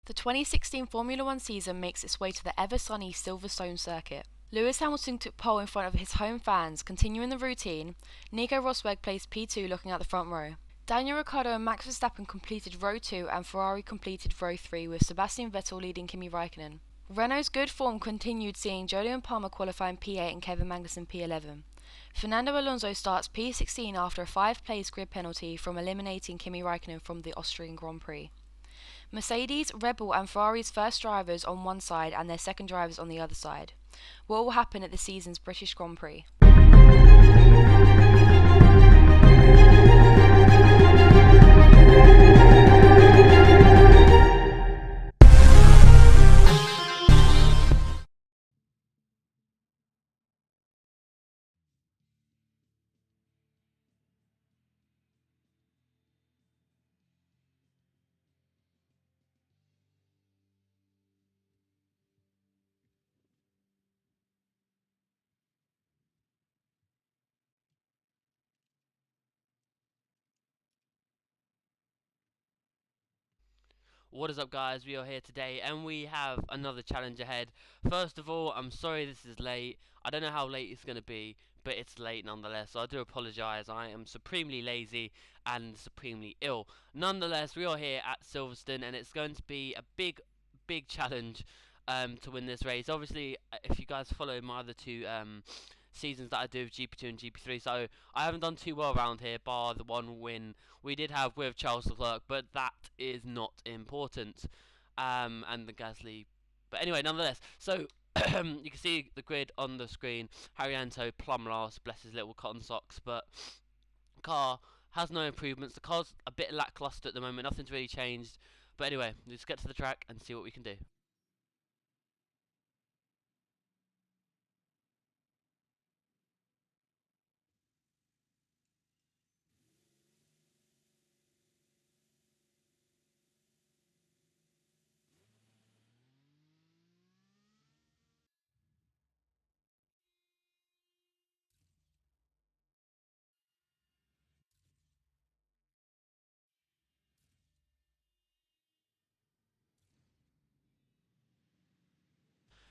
The 2016 Formula One season makes its way to the ever-sunny Silverstone circuit. Lewis Hamilton took pole in front of his home fans, continuing the routine. Nico Rosberg placed P2 looking at the front row. Daniel Ricciardo and Max Verstappen completed row 2 and Ferrari completed row 3 with Sebastian Vettel leading Kimi Raikkonen. Renault's good form continued, seeing Jolyon Palmer qualifying P8 and Kevin Magnussen P11. Fernando Alonso starts P16 after a 5-place grid penalty from eliminating Kimi Raikkonen from the Austrian Grand Prix. Mercedes, Red Bull and Ferrari's first drivers on one side and their second drivers on the other side. What will happen at the season's British Grand Prix? What is up, guys? We are here today and we have another challenge ahead. First of all, I'm sorry this is late. I don't know how late it's going to be, but it's late nonetheless, so I do apologise. I am supremely lazy and supremely ill. Nonetheless, we are here at Silverstone and it's going to be a big challenge to win this race. Obviously, if you guys follow my other two seasons that I do of GP2 and GP3, so I haven't done too well around here, bar the one win we did have with Charles Leclerc, but that is not important. And the Gasly, but anyway, nonetheless. So you can see the grid on the screen. Haryanto plumb last, bless his little cotton socks, but car has no improvements. The car's a bit lackluster at the moment. Nothing's really changed. But anyway, let's get to the track and see what we can do.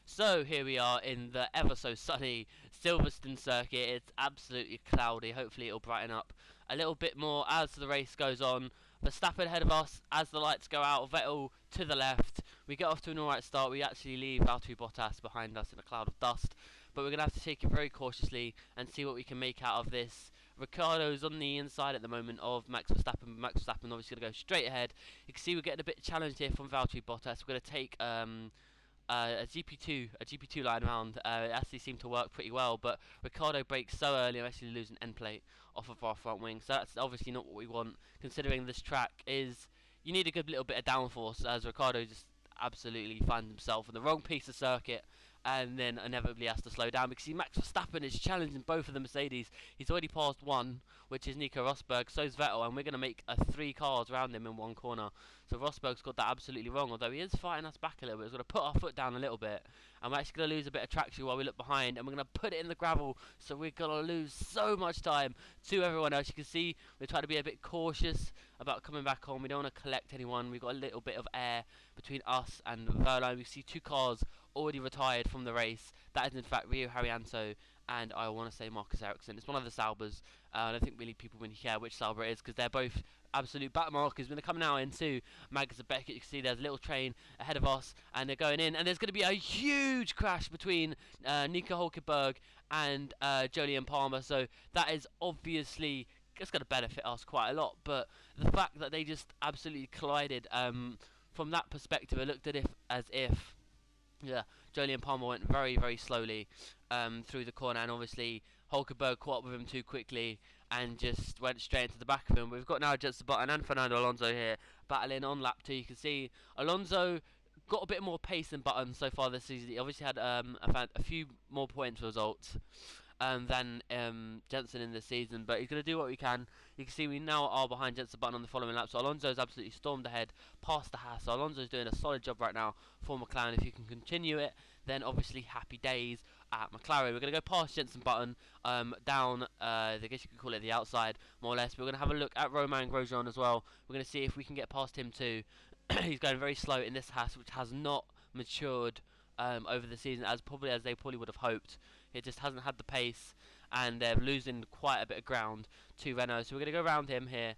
So here we are in the ever so sunny Silverstone circuit. It's absolutely cloudy. Hopefully it'll brighten up a little bit more as the race goes on. Verstappen ahead of us as the lights go out. Vettel to the left. We get off to an alright start. We actually leave Valtteri Bottas behind us in a cloud of dust. But we're going to have to take it very cautiously and see what we can make out of this. Ricciardo's on the inside at the moment of Max Verstappen. Max Verstappen obviously going to go straight ahead. You can see we're getting a bit challenged here from Valtteri Bottas. We're going to take a GP2 line round. It actually seemed to work pretty well, but Ricciardo breaks so early, I'm actually losing end plate off of our front wing. So that's obviously not what we want, considering this track is, you need a good little bit of downforce, as Ricciardo just absolutely finds himself in the wrong piece of circuit and then inevitably has to slow down because Max Verstappen is challenging both of the Mercedes. He's already passed one, which is Nico Rosberg, so's Vettel, and we're going to make 3 cars around him in one corner. So Rosberg's got that absolutely wrong, although he is fighting us back a little bit. He's going to put our foot down a little bit, and we're actually going to lose a bit of traction while we look behind, and we're going to put it in the gravel, so we're going to lose so much time to everyone else. You can see we're trying to be a bit cautious about coming back on. We don't want to collect anyone. We've got a little bit of air between us and Verline. We see 2 cars already retired from the race. That is in fact Rio Haryanto and I want to say Marcus Ericsson. It's one of the Saubers. I don't think really people really care which Sauber it is because they're both absolute back markers. We're going to come now into Magnus Beckett. You can see there's a little train ahead of us and they're going in, and there's going to be a huge crash between Nico Hulkenberg and Jolyon Palmer, so that is obviously it's going to benefit us quite a lot, but the fact that they just absolutely collided, from that perspective it looked as if yeah, Jolyon Palmer went very slowly through the corner, and obviously Hulkenberg caught up with him too quickly and just went straight into the back of him. We've got now Jenson Button and Fernando Alonso here battling on lap 2. You can see Alonso got a bit more pace than Button so far this season. He obviously had a few more points results than Jenson in this season, but he's going to do what we can. You can see we now are behind Jenson Button on the following lap, so Alonso's absolutely stormed ahead past the Haas. So Alonso's doing a solid job right now for McLaren. If you can continue it, then obviously happy days at McLaren. We're going to go past Jenson Button down, I guess you could call it the outside, more or less. We're going to have a look at Romain Grosjean as well. We're going to see if we can get past him too. he's going very slow in this Haas, which has not matured over the season as they probably would have hoped. It just hasn't had the pace, and they're losing quite a bit of ground to Renault. So we're going to go around him here.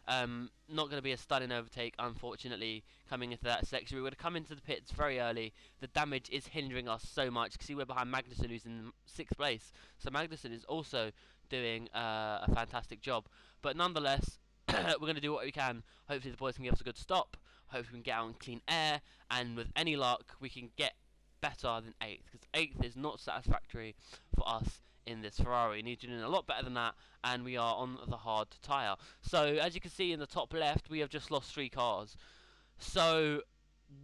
Not going to be a stunning overtake, unfortunately, coming into that section. We're going to come into the pits very early. The damage is hindering us so much. You can see we're behind Magnussen, who's in 6th place. So Magnussen is also doing a fantastic job. But nonetheless, we're going to do what we can. Hopefully the boys can give us a good stop. Hopefully we can get out in clean air. And with any luck, we can get better than 8th. Because 8th is not satisfactory for us in this Ferrari. We need to do a lot better than that, and we are on the hard tyre. So as you can see in the top left, we have just lost 3 cars. So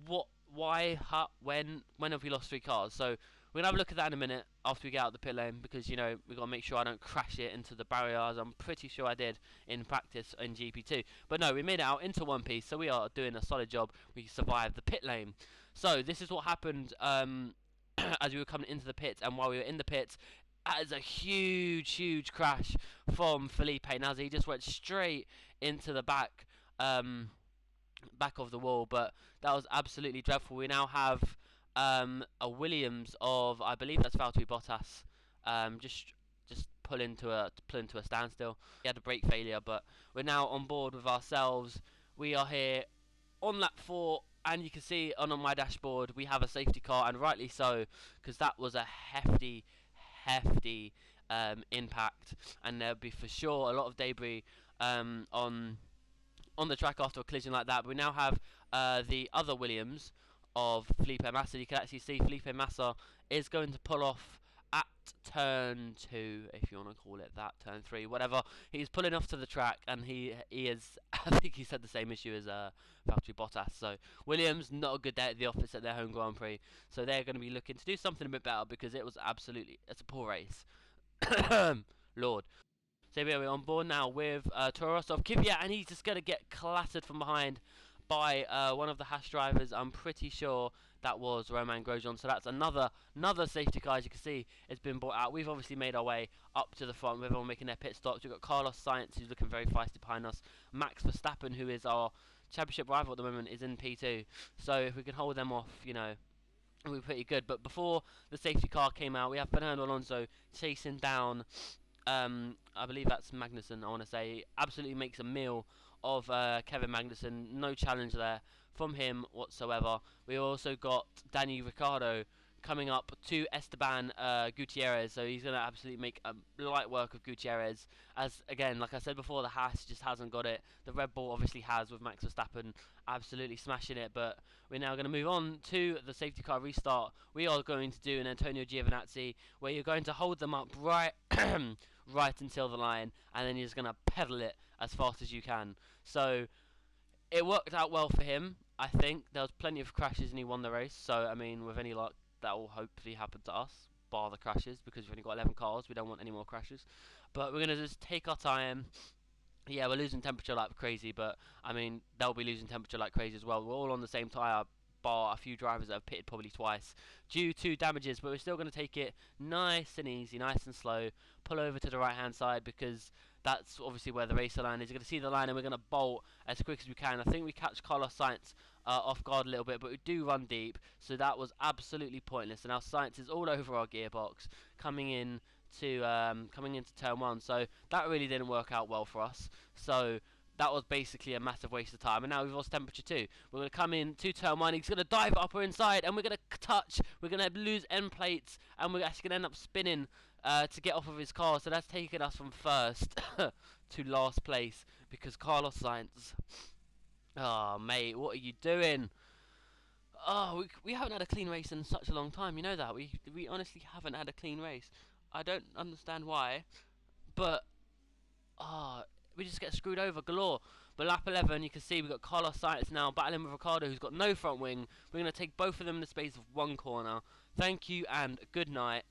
why, when have we lost 3 cars? So we're gonna have a look at that in a minute after we get out of the pit lane, because you know we've got to make sure I don't crash it into the barriers. I'm pretty sure I did in practice in GP2, but no, we made it out into one piece, so we are doing a solid job. We survived the pit lane. So this is what happened as we were coming into the pits, and while we were in the pits, as a huge crash from Felipe Nasr. He just went straight into the back of the wall, but that was absolutely dreadful. We now have a Williams of, I believe that's Valtteri Bottas, just pull into a standstill. He had a brake failure, but we're now on board with ourselves. We are here on lap 4, and you can see on my dashboard we have a safety car, and rightly so, because that was a hefty impact, and there'll be for sure a lot of debris on the track after a collision like that. But we now have the other Williams of Felipe Massa. You can actually see Felipe Massa is going to pull off at turn 2, if you want to call it that, turn 3, whatever. He's pulling off to the track, and he is, I think he's had the same issue as Valtteri Bottas. So Williams, not a good day at the office at their home Grand Prix, so they're going to be looking to do something a bit better, because it's a poor race. Lord. So we're on board now with Toro Rosso of Kvyat, and he's just going to get clattered from behind by one of the Haas drivers. I'm pretty sure that was Romain Grosjean. So that's another safety car, as you can see, has been brought out. We've obviously made our way up to the front with everyone making their pit stops. We've got Carlos Sainz, who's looking very feisty behind us. Max Verstappen, who is our championship rival at the moment, is in P2. So if we can hold them off, you know, we'll be pretty good. But before the safety car came out, we have Fernando Alonso chasing down, I believe that's Magnussen, I want to say. Absolutely makes a meal of Kevin Magnussen. No challenge there from him whatsoever. We also got Daniel Ricciardo coming up to Esteban Gutierrez, so he's going to absolutely make light work of Gutierrez, as again, like I said before, the Haas just hasn't got it. The Red Bull obviously has, with Max Verstappen absolutely smashing it. But we're now going to move on to the safety car restart. We are going to do an Antonio Giovinazzi, where you're going to hold them up right right until the line, and then you're just going to pedal it as fast as you can. So it worked out well for him, I think. There was plenty of crashes and he won the race, so I mean, with any luck, that will hopefully happen to us, bar the crashes, because we've only got 11 cars. We don't want any more crashes. But we're going to just take our time. Yeah, we're losing temperature like crazy, but I mean, they'll be losing temperature like crazy as well. We're all on the same tyre, bar a few drivers that have pitted probably twice due to damages, but we're still going to take it nice and easy, nice and slow. Pull over to the right hand side, because that's obviously where the racer line is. You're going to see the line, and we're going to bolt as quick as we can. I think we catch Carlos Sainz off guard a little bit, but we do run deep, so that was absolutely pointless. And now Sainz is all over our gearbox coming into turn 1, so that really didn't work out well for us. So that was basically a massive waste of time, and now we've lost temperature too. We're going to come in to turn 1, he's going to dive upper inside, and we're going to touch, we're going to lose end plates, and we're actually going to end up spinning to get off of his car. So that's taken us from first to last place, because Carlos Sainz, oh mate, what are you doing? Oh, we haven't had a clean race in such a long time, you know that. We honestly haven't had a clean race. I don't understand why, but we just get screwed over galore. But lap 11, you can see we've got Carlos Sainz now battling with Ricciardo, who's got no front wing. We're going to take both of them in the space of one corner. Thank you and good night.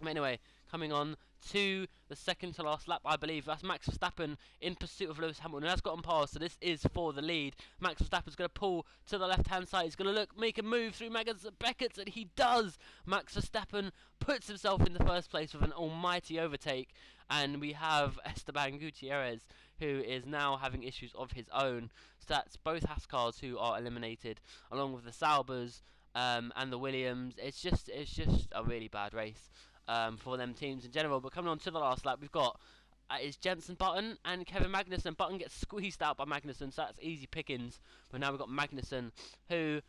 Anyway, coming on to the second to last lap, I believe. That's Max Verstappen in pursuit of Lewis Hamilton. That's gotten past, so this is for the lead. Max Verstappen's going to pull to the left-hand side. He's going to make a move through Magnus Beckett, and he does. Max Verstappen puts himself in the first place with an almighty overtake, and we have Esteban Gutierrez, who is now having issues of his own. So that's both Haas cars who are eliminated, along with the Saubers and the Williams. It's just a really bad race for them teams in general. But coming on to the last lap, we've got is Jenson Button and Kevin Magnussen. Button gets squeezed out by Magnussen, so that's easy pickings. But now we've got Magnussen, who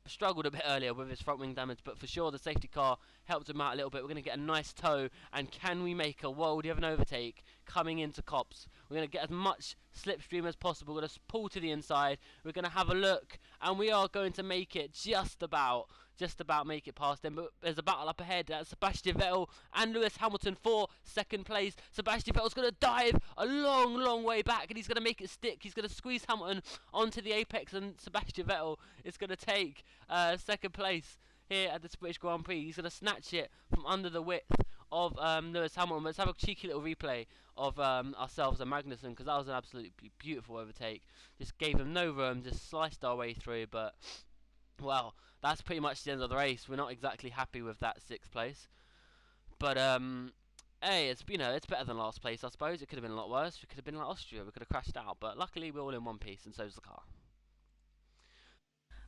struggled a bit earlier with his front wing damage, but for sure the safety car helped him out a little bit. We're going to get a nice tow, and can we make a worldie of an overtake coming into Copse? We're going to get as much slipstream as possible. We're going to pull to the inside. We're going to have a look, and we are going to make it just about make it past him. But there's a battle up ahead. That's Sebastian Vettel and Lewis Hamilton for second place. Sebastian Vettel's going to dive a long way back, and he's going to make it stick. He's going to squeeze Hamilton onto the apex, and Sebastian Vettel is going to take second place here at the British Grand Prix. He's going to snatch it from under the width of Lewis Hamilton. Let's have a cheeky little replay of ourselves and Magnussen, because that was an absolutely beautiful overtake. Just gave him no room, just sliced our way through. But well, that's pretty much the end of the race. We're not exactly happy with that 6th place, but hey, it's it's better than last place, I suppose. It could have been a lot worse. It could have been like Austria. We could have crashed out, but luckily we're all in one piece, and so's the car.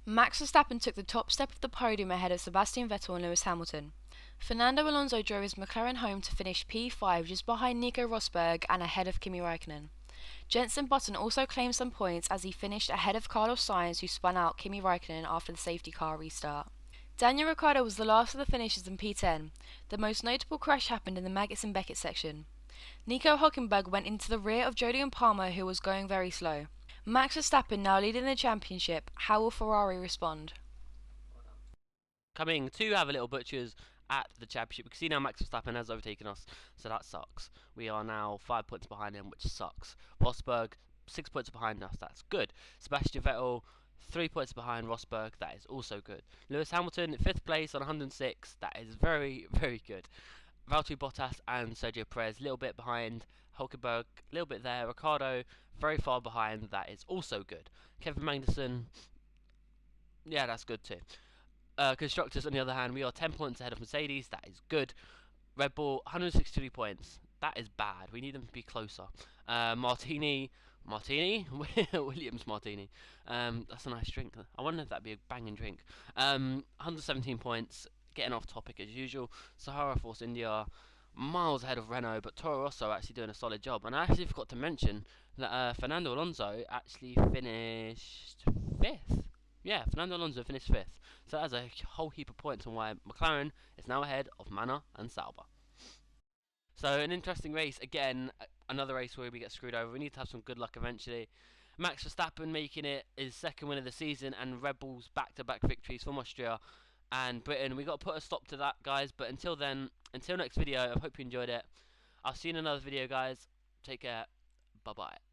Max Verstappen took the top step of the podium ahead of Sebastian Vettel and Lewis Hamilton. Fernando Alonso drove his McLaren home to finish P5 just behind Nico Rosberg and ahead of Kimi Räikkönen. Jenson Button also claimed some points as he finished ahead of Carlos Sainz, who spun out Kimi Räikkönen after the safety car restart. Daniel Ricciardo was the last of the finishers in P10. The most notable crash happened in the Magnussen-Beckett section. Nico Hülkenberg went into the rear of Jolyon Palmer, who was going very slow. Max Verstappen now leading the championship. How will Ferrari respond? Coming to have a little butchers at the championship. We can see now Max Verstappen has overtaken us, so that sucks. We are now 5 points behind him, which sucks. Rosberg, 6 points behind us, that's good. Sebastian Vettel, 3 points behind Rosberg, that is also good. Lewis Hamilton, 5th place on 106, that is very good. Valtteri Bottas and Sergio Perez, a little bit behind. Hülkenberg, a little bit there. Ricciardo, very far behind, that is also good. Kevin Magnussen, yeah, that's good too. Constructors, on the other hand, we are 10 points ahead of Mercedes, that is good. Red Bull, 163 points, that is bad. We need them to be closer. Martini, Williams Martini. That's a nice drink. I wonder if that'd be a banging drink. 117 points, getting off topic as usual. Sahara Force India, miles ahead of Renault, but Toro Rosso actually doing a solid job. And I actually forgot to mention that Fernando Alonso actually finished 5th. Yeah, Fernando Alonso finished 5th. So that's a whole heap of points on why McLaren is now ahead of Manor and Sauber. So an interesting race. Again, another race where we get screwed over. We need to have some good luck eventually. Max Verstappen making it his 2nd win of the season, and Red Bull's back-to-back victories from Austria and Britain. We got to put a stop to that, guys. But until then, until next video, I hope you enjoyed it. I'll see you in another video, guys. Take care. Bye-bye.